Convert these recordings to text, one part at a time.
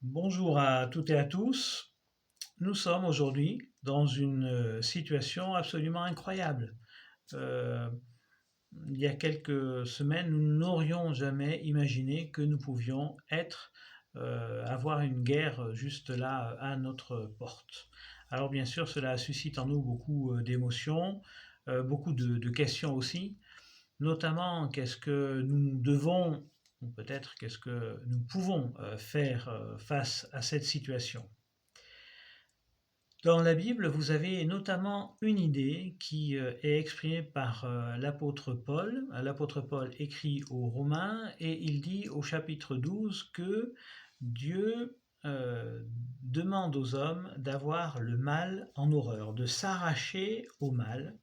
Bonjour à toutes et à tous. Nous sommes aujourd'hui dans une situation absolument incroyable. Heu, il y a quelques semaines, nous n'aurions jamais imaginé que nous pouvions avoir une guerre juste là, à notre porte. Alors bien sûr, cela suscite en nous beaucoup, d'émotions, beaucoup de questions aussi, notamment qu'est-ce que nous devons ou peut-être qu'est-ce que nous pouvons, faire, face à cette situation? Dans la Bible, vous avez notamment une idée qui, est exprimée par, l'apôtre Paul. L'apôtre Paul écrit aux Romains et il dit au chapitre 12 que Dieu, demande aux hommes d'avoir le mal en horreur, de s'arracher au mal,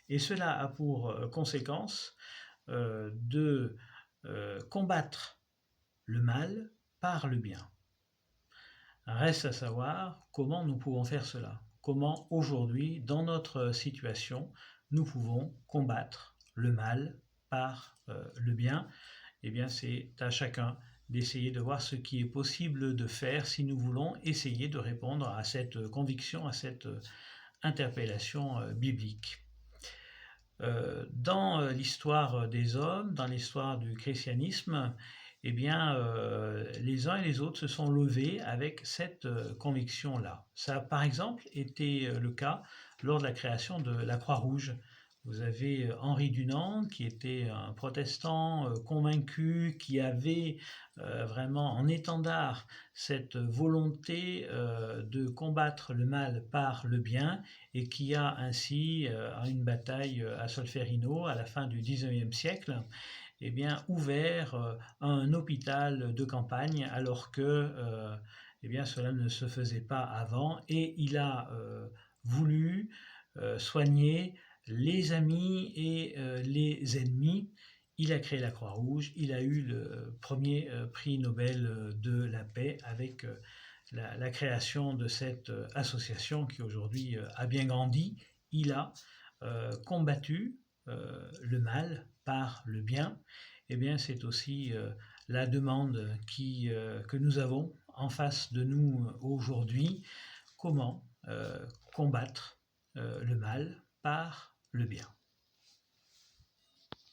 et cela a pour, conséquence, de, combattre le mal par le bien. Reste à savoir comment nous pouvons faire cela. Comment aujourd'hui, dans notre situation, nous pouvons combattre le mal par le bien. Eh bien, c'est à chacun d'essayer de voir ce qui est possible de faire si nous voulons essayer de répondre à cette conviction, à cette interpellation biblique. Dans l'histoire des hommes, dans l'histoire du christianisme, eh bien, les uns et les autres se sont levés avec cette conviction-là. Ça a par exemple été le cas lors de la création de la Croix-Rouge. Vous avez Henri Dunant, qui était un protestant convaincu, qui avait vraiment en étendard cette volonté de combattre le mal par le bien, et qui a ainsi, à une bataille à Solferino, à la fin du XIXe siècle, eh bien, ouvert un hôpital de campagne alors que eh bien, cela ne se faisait pas avant, et il a voulu soigner les amis et les ennemis. Il a créé la Croix-Rouge, il a eu le premier prix Nobel de la paix avec la création de cette association qui aujourd'hui a bien grandi. Il a combattu le mal par le bien. Eh bien, c'est aussi la demande que nous avons en face de nous aujourd'hui. Comment combattre le mal par le bien?